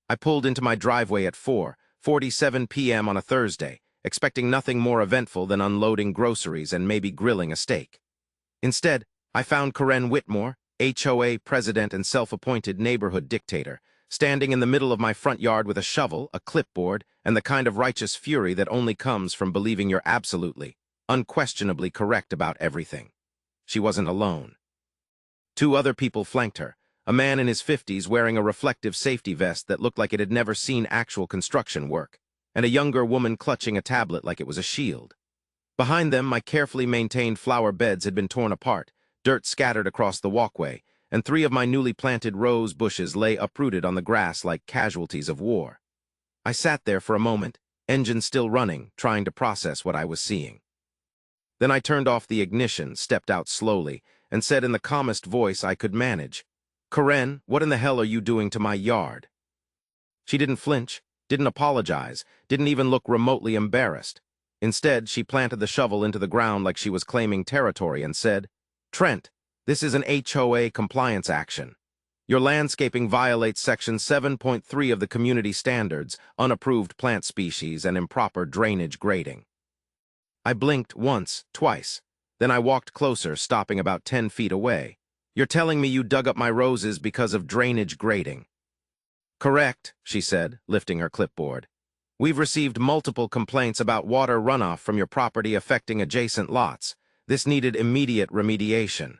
I pulled into my driveway at 4:47 p.m. on a Thursday, expecting nothing more eventful than unloading groceries and maybe grilling a steak. Instead, I found Karen Whitmore, HOA president and self-appointed neighborhood dictator, standing in the middle of my front yard with a shovel, a clipboard, and the kind of righteous fury that only comes from believing you're absolutely, unquestionably correct about everything. She wasn't alone. Two other people flanked her, a man in his 50s wearing a reflective safety vest that looked like it had never seen actual construction work, and a younger woman clutching a tablet like it was a shield. Behind them, my carefully maintained flower beds had been torn apart, dirt scattered across the walkway, and three of my newly planted rose bushes lay uprooted on the grass like casualties of war. I sat there for a moment, engine still running, trying to process what I was seeing. Then I turned off the ignition, stepped out slowly, and said in the calmest voice I could manage, "Karen, what in the hell are you doing to my yard?" She didn't flinch, didn't apologize, didn't even look remotely embarrassed. Instead, she planted the shovel into the ground like she was claiming territory and said, "Trent, this is an HOA compliance action. Your landscaping violates Section 7.3 of the Community Standards, unapproved plant species, and improper drainage grading." I blinked once, twice. Then I walked closer, stopping about 10 feet away. "You're telling me you dug up my roses because of drainage grading?" "Correct," she said, lifting her clipboard. "We've received multiple complaints about water runoff from your property affecting adjacent lots. This needed immediate remediation."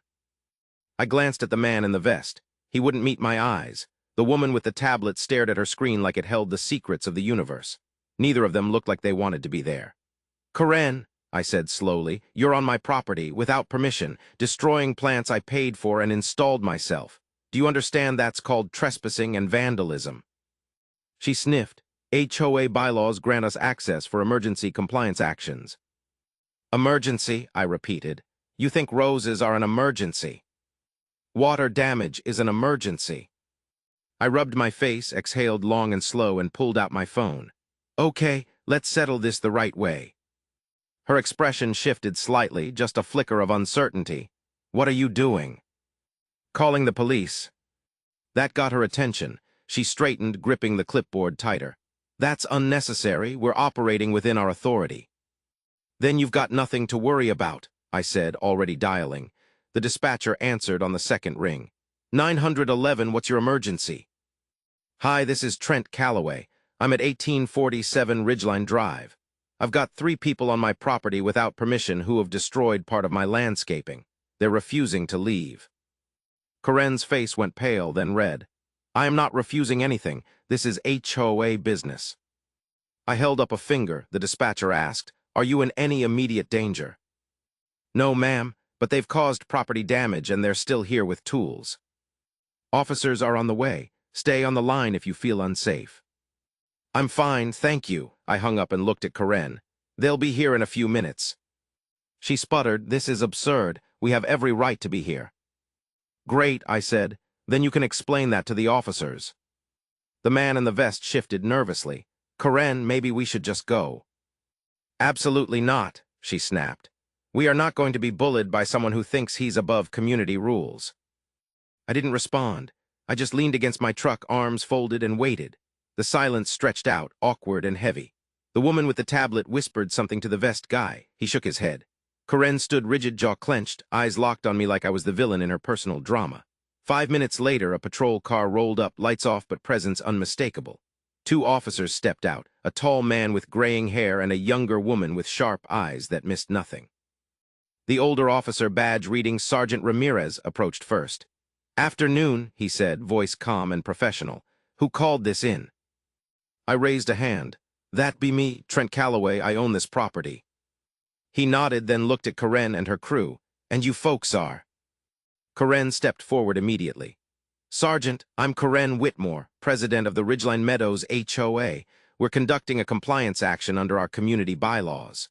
I glanced at the man in the vest. He wouldn't meet my eyes. The woman with the tablet stared at her screen like it held the secrets of the universe. Neither of them looked like they wanted to be there. "Karen," I said slowly, "you're on my property, without permission, destroying plants I paid for and installed myself. Do you understand that's called trespassing and vandalism?" She sniffed. "HOA bylaws grant us access for emergency compliance actions." "Emergency," I repeated. "You think roses are an emergency? Water damage is an emergency." I rubbed my face, exhaled long and slow, and pulled out my phone. "Okay, let's settle this the right way." Her expression shifted slightly, just a flicker of uncertainty. "What are you doing?" "Calling the police." That got her attention. She straightened, gripping the clipboard tighter. "That's unnecessary. We're operating within our authority." "Then you've got nothing to worry about," I said, already dialing. The dispatcher answered on the second ring. 911, what's your emergency?" "Hi, this is Trent Calloway. I'm at 1847 Ridgeline Drive. I've got 3 people on my property without permission who have destroyed part of my landscaping. They're refusing to leave." Karen's face went pale, then red. "I am not refusing anything. This is HOA business." I held up a finger. The dispatcher asked, "Are you in any immediate danger?" "No, ma'am, but they've caused property damage and they're still here with tools." "Officers are on the way. Stay on the line if you feel unsafe." "I'm fine, thank you." I hung up and looked at Karen. "They'll be here in a few minutes." She sputtered, "This is absurd. We have every right to be here." "Great," I said. "Then you can explain that to the officers." The man in the vest shifted nervously. "Karen, maybe we should just go." "Absolutely not," she snapped. "We are not going to be bullied by someone who thinks he's above community rules." I didn't respond. I just leaned against my truck, arms folded, and waited. The silence stretched out, awkward and heavy. The woman with the tablet whispered something to the vest guy. He shook his head. Karen stood rigid, jaw clenched, eyes locked on me like I was the villain in her personal drama. 5 minutes later, a patrol car rolled up, lights off but presence unmistakable. 2 officers stepped out, a tall man with graying hair and a younger woman with sharp eyes that missed nothing. The older officer, badge reading Sergeant Ramirez, approached first. "Afternoon," he said, voice calm and professional. "Who called this in?" I raised a hand. "That be me, Trent Calloway. I own this property." He nodded, then looked at Karen and her crew. "And you folks are?" Karen stepped forward immediately. "Sergeant, I'm Karen Whitmore, president of the Ridgeline Meadows HOA. We're conducting a compliance action under our community bylaws."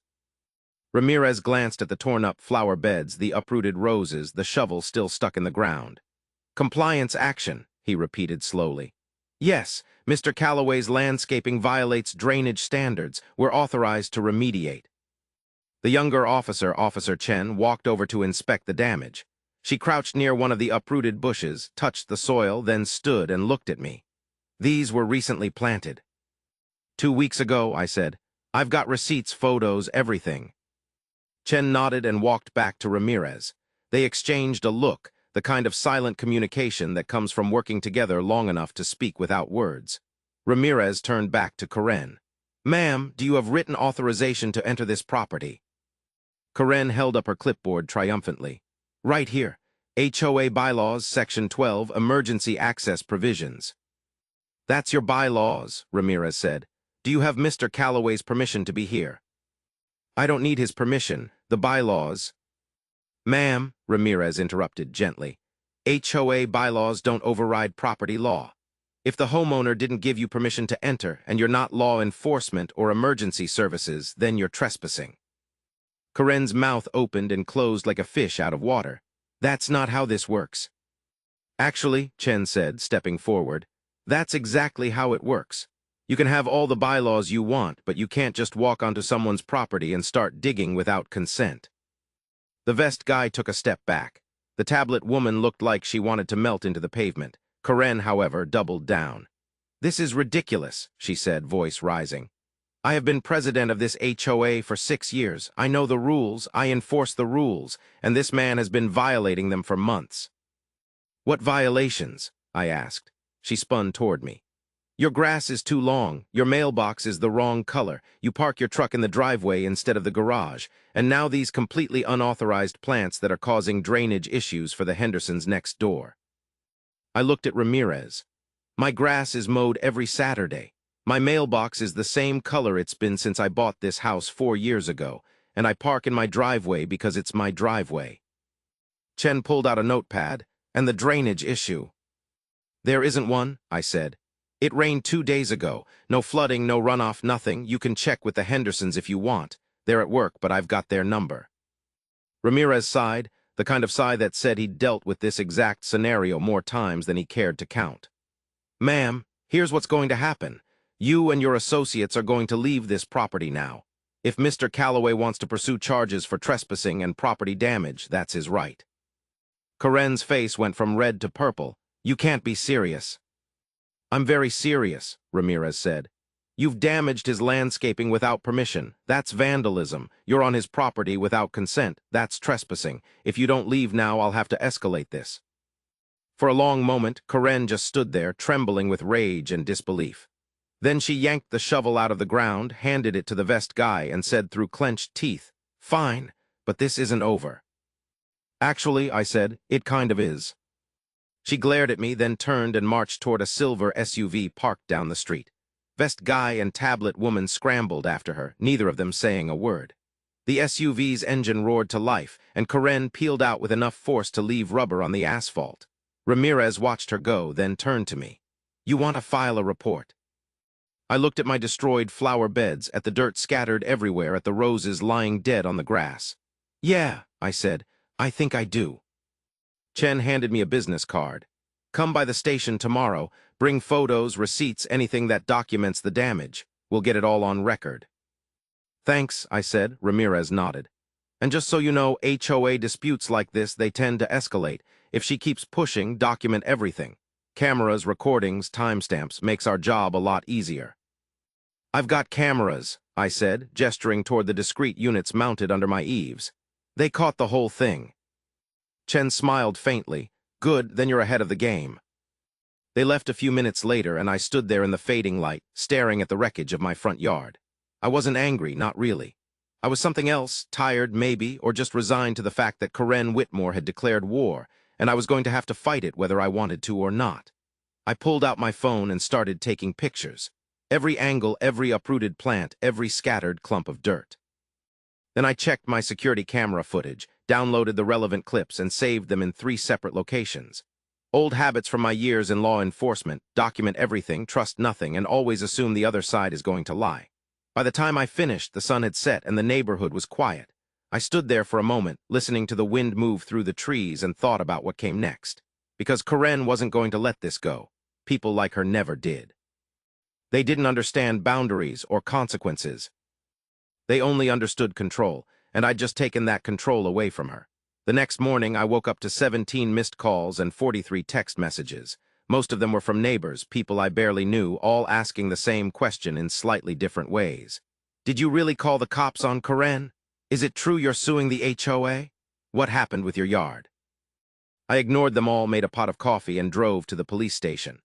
Ramirez glanced at the torn-up flower beds, the uprooted roses, the shovel still stuck in the ground. "Compliance action," he repeated slowly. "Yes, Mr. Calloway's landscaping violates drainage standards. We're authorized to remediate." The younger officer, Officer Chen, walked over to inspect the damage. She crouched near one of the uprooted bushes, touched the soil, then stood and looked at me. These were recently planted. 2 weeks ago, I said. I've got receipts, photos, everything. Chen nodded and walked back to Ramirez. They exchanged a look, the kind of silent communication that comes from working together long enough to speak without words. Ramirez turned back to Karen. Ma'am, do you have written authorization to enter this property? Karen held up her clipboard triumphantly. Right here. HOA Bylaws, Section 12, Emergency Access Provisions. That's your bylaws, Ramirez said. Do you have Mr. Calloway's permission to be here? I don't need his permission. The bylaws. Ma'am, Ramirez interrupted gently. HOA bylaws don't override property law. If the homeowner didn't give you permission to enter and you're not law enforcement or emergency services, then you're trespassing. Karen's mouth opened and closed like a fish out of water. That's not how this works. Actually, Chen said, stepping forward, that's exactly how it works. You can have all the bylaws you want, but you can't just walk onto someone's property and start digging without consent. The vest guy took a step back. The tablet woman looked like she wanted to melt into the pavement. Karen, however, doubled down. This is ridiculous, she said, voice rising. I have been president of this HOA for 6 years. I know the rules, I enforce the rules, and this man has been violating them for months. What violations? I asked. She spun toward me. Your grass is too long, your mailbox is the wrong color, you park your truck in the driveway instead of the garage, and now these completely unauthorized plants that are causing drainage issues for the Hendersons next door. I looked at Ramirez. My grass is mowed every Saturday. My mailbox is the same color it's been since I bought this house 4 years ago, and I park in my driveway because it's my driveway. Chen pulled out a notepad, and the drainage issue. There isn't one, I said. It rained 2 days ago. No flooding, no runoff, nothing. You can check with the Hendersons if you want. They're at work, but I've got their number. Ramirez sighed, the kind of sigh that said he'd dealt with this exact scenario more times than he cared to count. Ma'am, here's what's going to happen. You and your associates are going to leave this property now. If Mr. Calloway wants to pursue charges for trespassing and property damage, that's his right. Karen's face went from red to purple. You can't be serious. I'm very serious, Ramirez said. You've damaged his landscaping without permission. That's vandalism. You're on his property without consent. That's trespassing. If you don't leave now, I'll have to escalate this. For a long moment, Karen just stood there, trembling with rage and disbelief. Then she yanked the shovel out of the ground, handed it to the vest guy, and said through clenched teeth, Fine, but this isn't over. Actually, I said, it kind of is. She glared at me, then turned and marched toward a silver SUV parked down the street. Vest guy and tablet woman scrambled after her, neither of them saying a word. The SUV's engine roared to life, and Karen peeled out with enough force to leave rubber on the asphalt. Ramirez watched her go, then turned to me. You want to file a report? I looked at my destroyed flower beds, at the dirt scattered everywhere, at the roses lying dead on the grass. Yeah, I said, I think I do. Chen handed me a business card. Come by the station tomorrow, bring photos, receipts, anything that documents the damage. We'll get it all on record. Thanks, I said. Ramirez nodded. And just so you know, HOA disputes like this, they tend to escalate. If she keeps pushing, document everything. Cameras, recordings, timestamps, makes our job a lot easier. I've got cameras, I said, gesturing toward the discrete units mounted under my eaves. They caught the whole thing. Chen smiled faintly. Good, then you're ahead of the game. They left a few minutes later, and I stood there in the fading light, staring at the wreckage of my front yard. I wasn't angry, not really. I was something else, tired maybe, or just resigned to the fact that Karen Whitmore had declared war, and I was going to have to fight it whether I wanted to or not. I pulled out my phone and started taking pictures. Every angle, every uprooted plant, every scattered clump of dirt. Then I checked my security camera footage, downloaded the relevant clips, and saved them in 3 separate locations. Old habits from my years in law enforcement: document everything, trust nothing, and always assume the other side is going to lie. By the time I finished, the sun had set and the neighborhood was quiet. I stood there for a moment, listening to the wind move through the trees, and thought about what came next. Because Karen wasn't going to let this go. People like her never did. They didn't understand boundaries or consequences. They only understood control, and I'd just taken that control away from her. The next morning, I woke up to 17 missed calls and 43 text messages. Most of them were from neighbors, people I barely knew, all asking the same question in slightly different ways. Did you really call the cops on Karen? Is it true you're suing the HOA? What happened with your yard? I ignored them all, made a pot of coffee, and drove to the police station.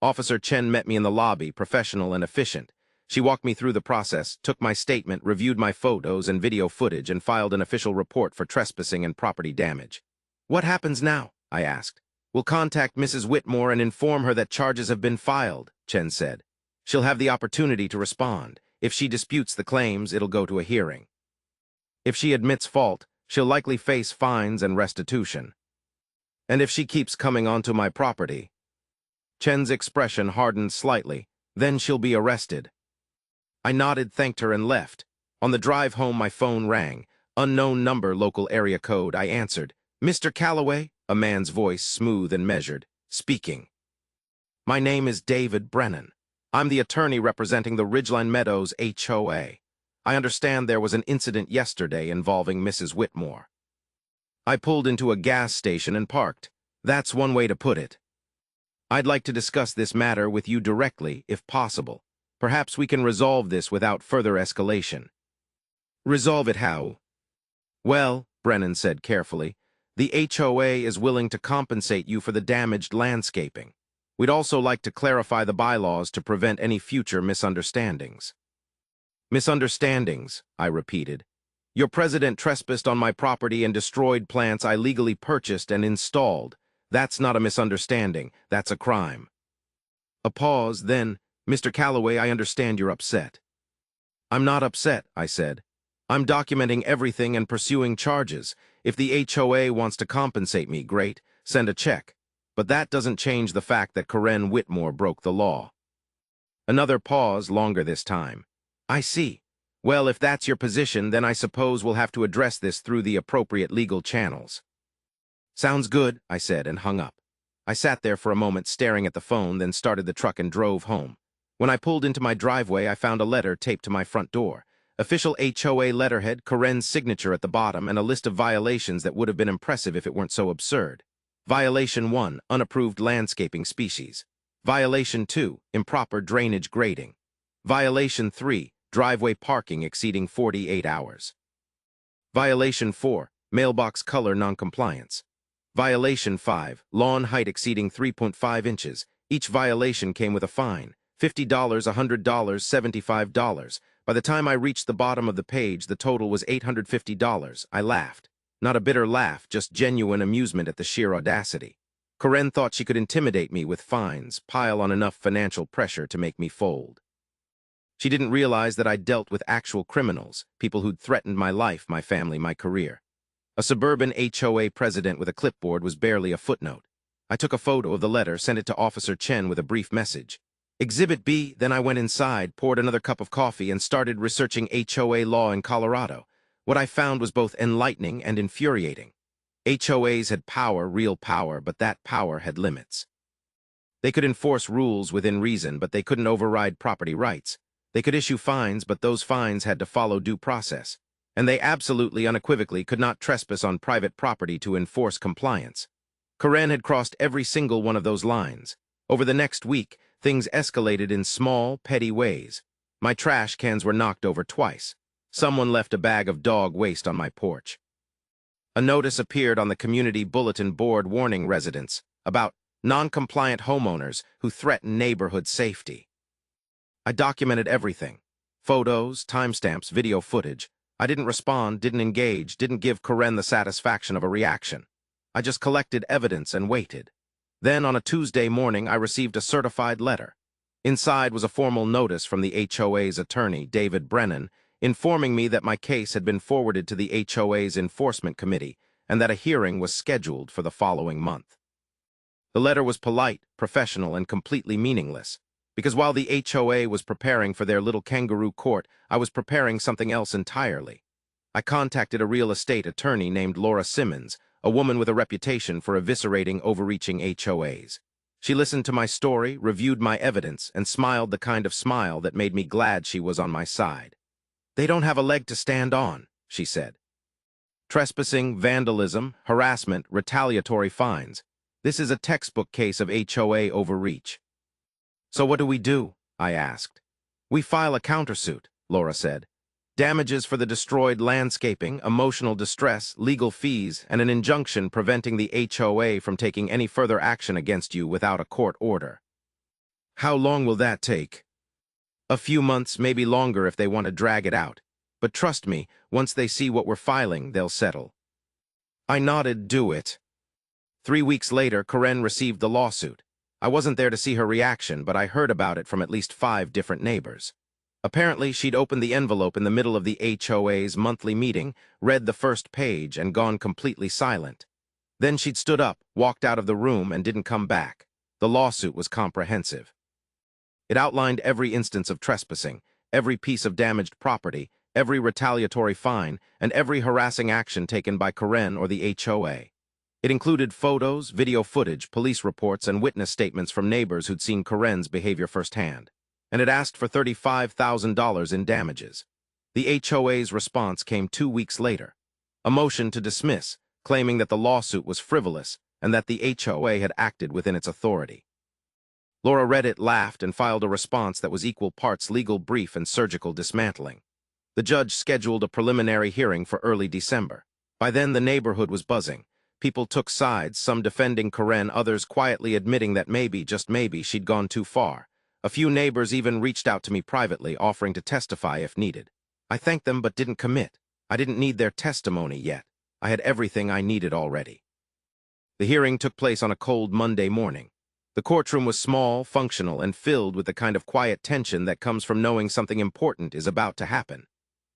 Officer Chen met me in the lobby, professional and efficient. She walked me through the process, took my statement, reviewed my photos and video footage, and filed an official report for trespassing and property damage. What happens now? I asked. We'll contact Mrs. Whitmore and inform her that charges have been filed, Chen said. She'll have the opportunity to respond. If she disputes the claims, it'll go to a hearing. If she admits fault, she'll likely face fines and restitution. And if she keeps coming onto my property, Chen's expression hardened slightly, then she'll be arrested. I nodded, thanked her, and left. On the drive home, my phone rang. Unknown number, local area code. I answered. Mr. Calloway, a man's voice, smooth and measured, speaking. My name is David Brennan. I'm the attorney representing the Ridgeline Meadows HOA. I understand there was an incident yesterday involving Mrs. Whitmore. I pulled into a gas station and parked. That's one way to put it. I'd like to discuss this matter with you directly, if possible. Perhaps we can resolve this without further escalation. Resolve it how? Well, Brennan said carefully, the HOA is willing to compensate you for the damaged landscaping. We'd also like to clarify the bylaws to prevent any future misunderstandings. Misunderstandings, I repeated. Your president trespassed on my property and destroyed plants I legally purchased and installed. That's not a misunderstanding, that's a crime. A pause, then, Mr. Calloway, I understand you're upset. I'm not upset, I said. I'm documenting everything and pursuing charges. If the HOA wants to compensate me, great, send a check. But that doesn't change the fact that Karen Whitmore broke the law. Another pause, longer this time. I see. Well, if that's your position, then I suppose we'll have to address this through the appropriate legal channels. Sounds good, I said, and hung up. I sat there for a moment staring at the phone, then started the truck and drove home. When I pulled into my driveway, I found a letter taped to my front door. Official HOA letterhead, Karen's signature at the bottom, and a list of violations that would have been impressive if it weren't so absurd. Violation 1, unapproved landscaping species. Violation 2, improper drainage grading. Violation 3, driveway parking exceeding 48 hours. Violation 4, mailbox color noncompliance. Violation 5, lawn height exceeding 3.5 inches. Each violation came with a fine, $50, $100, $75. By the time I reached the bottom of the page, the total was $850. I laughed. Not a bitter laugh, just genuine amusement at the sheer audacity. Karen thought she could intimidate me with fines, pile on enough financial pressure to make me fold. She didn't realize that I'd dealt with actual criminals, people who'd threatened my life, my family, my career. A suburban HOA president with a clipboard was barely a footnote. I took a photo of the letter, sent it to Officer Chen with a brief message. Exhibit B, then I went inside, poured another cup of coffee, and started researching HOA law in Colorado. What I found was both enlightening and infuriating. HOAs had power, real power, but that power had limits. They could enforce rules within reason, but they couldn't override property rights. They could issue fines, but those fines had to follow due process. And they absolutely, unequivocally, could not trespass on private property to enforce compliance. Karen had crossed every single one of those lines. Over the next week, things escalated in small, petty ways. My trash cans were knocked over twice. Someone left a bag of dog waste on my porch. A notice appeared on the community bulletin board warning residents about non-compliant homeowners who threaten neighborhood safety. I documented everything. Photos, timestamps, video footage. I didn't respond, didn't engage, didn't give Karen the satisfaction of a reaction. I just collected evidence and waited. Then, on a Tuesday morning, I received a certified letter. Inside was a formal notice from the HOA's attorney, David Brennan, informing me that my case had been forwarded to the HOA's enforcement committee and that a hearing was scheduled for the following month. The letter was polite, professional, and completely meaningless, because while the HOA was preparing for their little kangaroo court, I was preparing something else entirely. I contacted a real estate attorney named Laura Simmons, a woman with a reputation for eviscerating overreaching HOAs. She listened to my story, reviewed my evidence, and smiled the kind of smile that made me glad she was on my side. They don't have a leg to stand on, she said. Trespassing, vandalism, harassment, retaliatory fines. This is a textbook case of HOA overreach. So what do we do? I asked. We file a countersuit, Laura said. Damages for the destroyed landscaping, emotional distress, legal fees, and an injunction preventing the HOA from taking any further action against you without a court order. How long will that take? A few months, maybe longer if they want to drag it out. But trust me, once they see what we're filing, they'll settle. I nodded, do it. 3 weeks later, Karen received the lawsuit. I wasn't there to see her reaction, but I heard about it from at least 5 different neighbors. Apparently, she'd opened the envelope in the middle of the HOA's monthly meeting, read the first page, and gone completely silent. Then she'd stood up, walked out of the room, and didn't come back. The lawsuit was comprehensive. It outlined every instance of trespassing, every piece of damaged property, every retaliatory fine, and every harassing action taken by Karen or the HOA. It included photos, video footage, police reports, and witness statements from neighbors who'd seen Karen's behavior firsthand. And it asked for $35,000 in damages. The HOA's response came 2 weeks later. A motion to dismiss, claiming that the lawsuit was frivolous and that the HOA had acted within its authority. Laura read it, laughed, and filed a response that was equal parts legal brief and surgical dismantling. The judge scheduled a preliminary hearing for early December. By then, the neighborhood was buzzing. People took sides, some defending Karen, others quietly admitting that maybe, just maybe, she'd gone too far. A few neighbors even reached out to me privately, offering to testify if needed. I thanked them but didn't commit. I didn't need their testimony yet. I had everything I needed already. The hearing took place on a cold Monday morning. The courtroom was small, functional, and filled with the kind of quiet tension that comes from knowing something important is about to happen.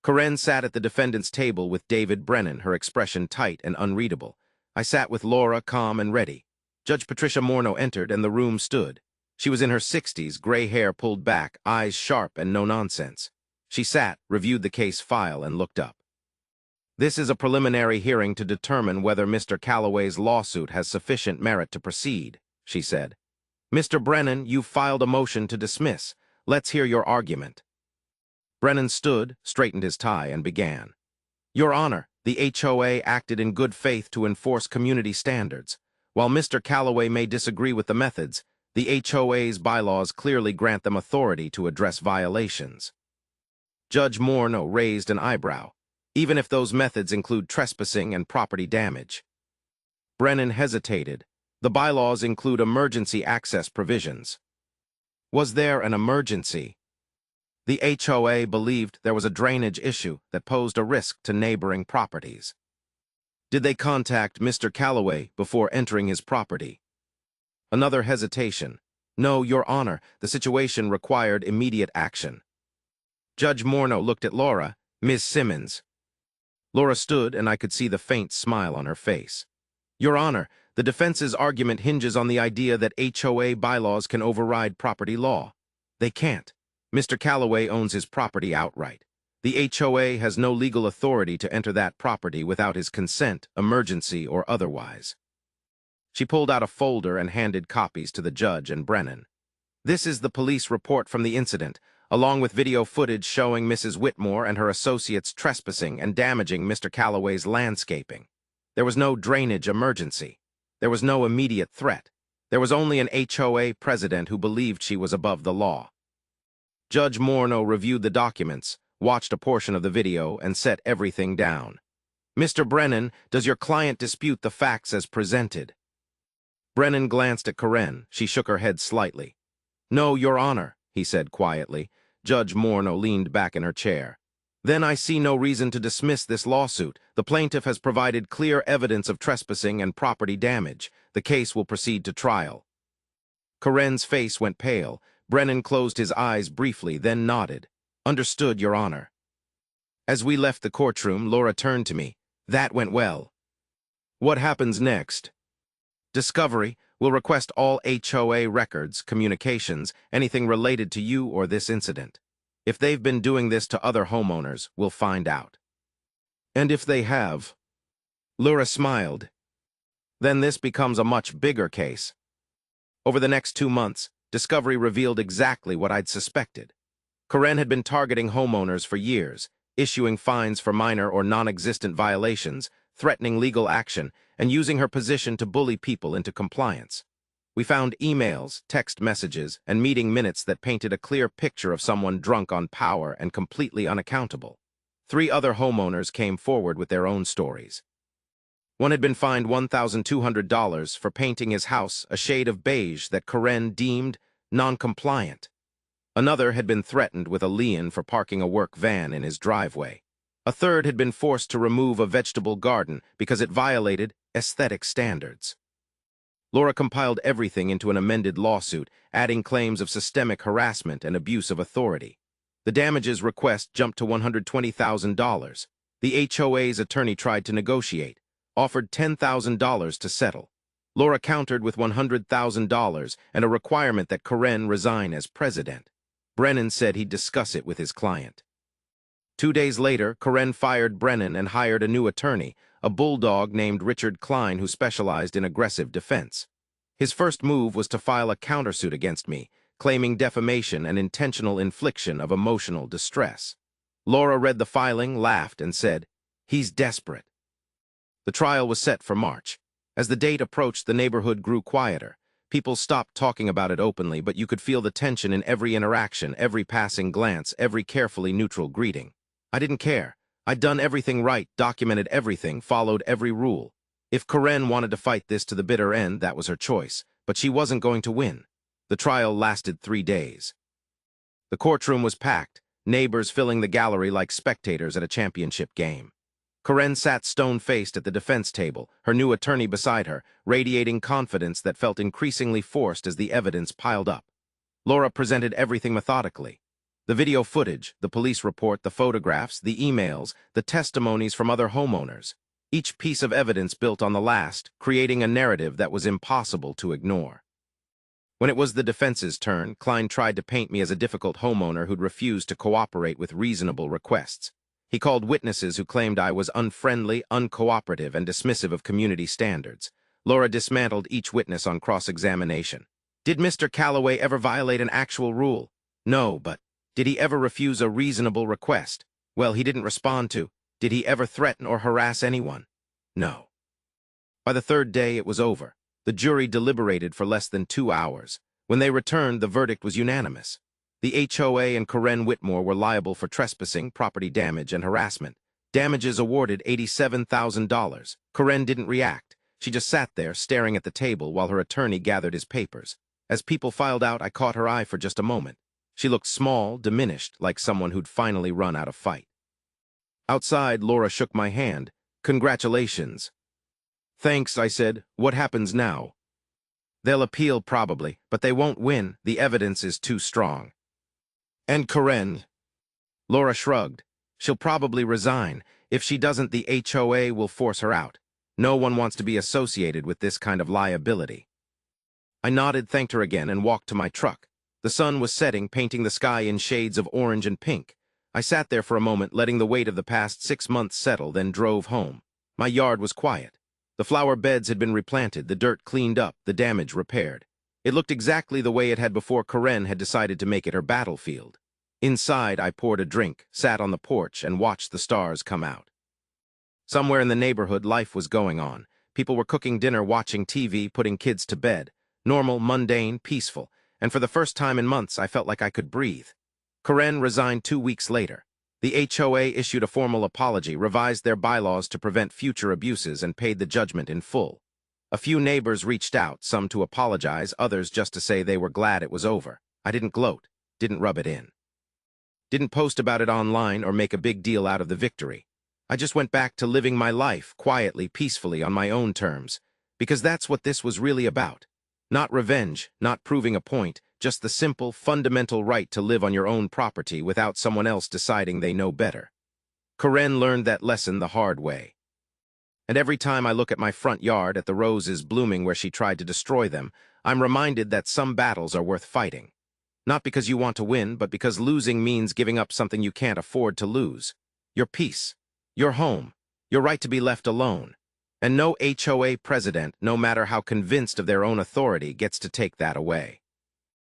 Karen sat at the defendant's table with David Brennan, her expression tight and unreadable. I sat with Laura, calm and ready. Judge Patricia Morneau entered, and the room stood. She was in her 60s, gray hair pulled back, eyes sharp and no nonsense. She sat, reviewed the case file, and looked up. This is a preliminary hearing to determine whether Mr. Calloway's lawsuit has sufficient merit to proceed, she said. Mr. Brennan, you've filed a motion to dismiss. Let's hear your argument. Brennan stood, straightened his tie, and began. Your Honor, the HOA acted in good faith to enforce community standards. While Mr. Calloway may disagree with the methods, the HOA's bylaws clearly grant them authority to address violations. Judge Morneau raised an eyebrow, even if those methods include trespassing and property damage. Brennan hesitated. The bylaws include emergency access provisions. Was there an emergency? The HOA believed there was a drainage issue that posed a risk to neighboring properties. Did they contact Mr. Calloway before entering his property? Another hesitation. No, Your Honor, the situation required immediate action. Judge Morneau looked at Laura. Ms. Simmons. Laura stood, and I could see the faint smile on her face. Your Honor, the defense's argument hinges on the idea that HOA bylaws can override property law. They can't. Mr. Calloway owns his property outright. The HOA has no legal authority to enter that property without his consent, emergency or otherwise. She pulled out a folder and handed copies to the judge and Brennan. This is the police report from the incident, along with video footage showing Mrs. Whitmore and her associates trespassing and damaging Mr. Calloway's landscaping. There was no drainage emergency. There was no immediate threat. There was only an HOA president who believed she was above the law. Judge Morneau reviewed the documents, watched a portion of the video, and set everything down. Mr. Brennan, does your client dispute the facts as presented? Brennan glanced at Karen. She shook her head slightly. No, Your Honor, he said quietly. Judge Morneau leaned back in her chair. Then I see no reason to dismiss this lawsuit. The plaintiff has provided clear evidence of trespassing and property damage. The case will proceed to trial. Karen's face went pale. Brennan closed his eyes briefly, then nodded. Understood, Your Honor. As we left the courtroom, Laura turned to me. That went well. What happens next? Discovery will request all HOA records, communications, anything related to you or this incident. If they've been doing this to other homeowners, we'll find out. And if they have? Laura smiled. Then this becomes a much bigger case. Over the next 2 months, Discovery revealed exactly what I'd suspected. Karen had been targeting homeowners for years, issuing fines for minor or non-existent violations, threatening legal action, and using her position to bully people into compliance. We found emails, text messages, and meeting minutes that painted a clear picture of someone drunk on power and completely unaccountable. 3 other homeowners came forward with their own stories. One had been fined $1,200 for painting his house a shade of beige that Karen deemed non-compliant. Another had been threatened with a lien for parking a work van in his driveway. A third had been forced to remove a vegetable garden because it violated aesthetic standards. Laura compiled everything into an amended lawsuit, adding claims of systemic harassment and abuse of authority. The damages request jumped to $120,000. The HOA's attorney tried to negotiate, offered $10,000 to settle. Laura countered with $100,000 and a requirement that Karen resign as president. Brennan said he'd discuss it with his client. 2 days later, Karen fired Brennan and hired a new attorney, a bulldog named Richard Klein who specialized in aggressive defense. His first move was to file a countersuit against me, claiming defamation and intentional infliction of emotional distress. Laura read the filing, laughed, and said, "He's desperate." The trial was set for March. As the date approached, the neighborhood grew quieter. People stopped talking about it openly, but you could feel the tension in every interaction, every passing glance, every carefully neutral greeting. I didn't care. I'd done everything right, documented everything, followed every rule. If Karen wanted to fight this to the bitter end, that was her choice, but she wasn't going to win. The trial lasted 3 days. The courtroom was packed, neighbors filling the gallery like spectators at a championship game. Karen sat stone-faced at the defense table, her new attorney beside her, radiating confidence that felt increasingly forced as the evidence piled up. Laura presented everything methodically. The video footage, the police report, the photographs, the emails, the testimonies from other homeowners. Each piece of evidence built on the last, creating a narrative that was impossible to ignore. When it was the defense's turn, Klein tried to paint me as a difficult homeowner who'd refused to cooperate with reasonable requests. He called witnesses who claimed I was unfriendly, uncooperative, and dismissive of community standards. Laura dismantled each witness on cross-examination. Did Mr. Calloway ever violate an actual rule? No, but did he ever refuse a reasonable request? Well, he didn't respond to. Did he ever threaten or harass anyone? No. By the 3rd day, it was over. The jury deliberated for less than 2 hours. When they returned, the verdict was unanimous. The HOA and Karen Whitmore were liable for trespassing, property damage, and harassment. Damages awarded $87,000. Karen didn't react. She just sat there, staring at the table while her attorney gathered his papers. As people filed out, I caught her eye for just a moment. She looked small, diminished, like someone who'd finally run out of fight. Outside, Laura shook my hand. "Congratulations." "Thanks," I said. "What happens now?" "They'll appeal probably, but they won't win. The evidence is too strong." "And Karen?" Laura shrugged. "She'll probably resign. If she doesn't, the HOA will force her out. No one wants to be associated with this kind of liability." I nodded, thanked her again, and walked to my truck. The sun was setting, painting the sky in shades of orange and pink. I sat there for a moment, letting the weight of the past 6 months settle, then drove home. My yard was quiet. The flower beds had been replanted, the dirt cleaned up, the damage repaired. It looked exactly the way it had before Karen had decided to make it her battlefield. Inside, I poured a drink, sat on the porch, and watched the stars come out. Somewhere in the neighborhood, life was going on. People were cooking dinner, watching TV, putting kids to bed. Normal, mundane, peaceful. And for the first time in months, I felt like I could breathe. Karen resigned 2 weeks later. The HOA issued a formal apology, revised their bylaws to prevent future abuses, and paid the judgment in full. A few neighbors reached out, some to apologize, others just to say they were glad it was over. I didn't gloat, didn't rub it in. Didn't post about it online or make a big deal out of the victory. I just went back to living my life, quietly, peacefully, on my own terms. Because that's what this was really about. Not revenge, not proving a point, just the simple, fundamental right to live on your own property without someone else deciding they know better. Karen learned that lesson the hard way. And every time I look at my front yard, at the roses blooming where she tried to destroy them, I'm reminded that some battles are worth fighting. Not because you want to win, but because losing means giving up something you can't afford to lose. Your peace, your home, your right to be left alone. And no HOA president, no matter how convinced of their own authority, gets to take that away.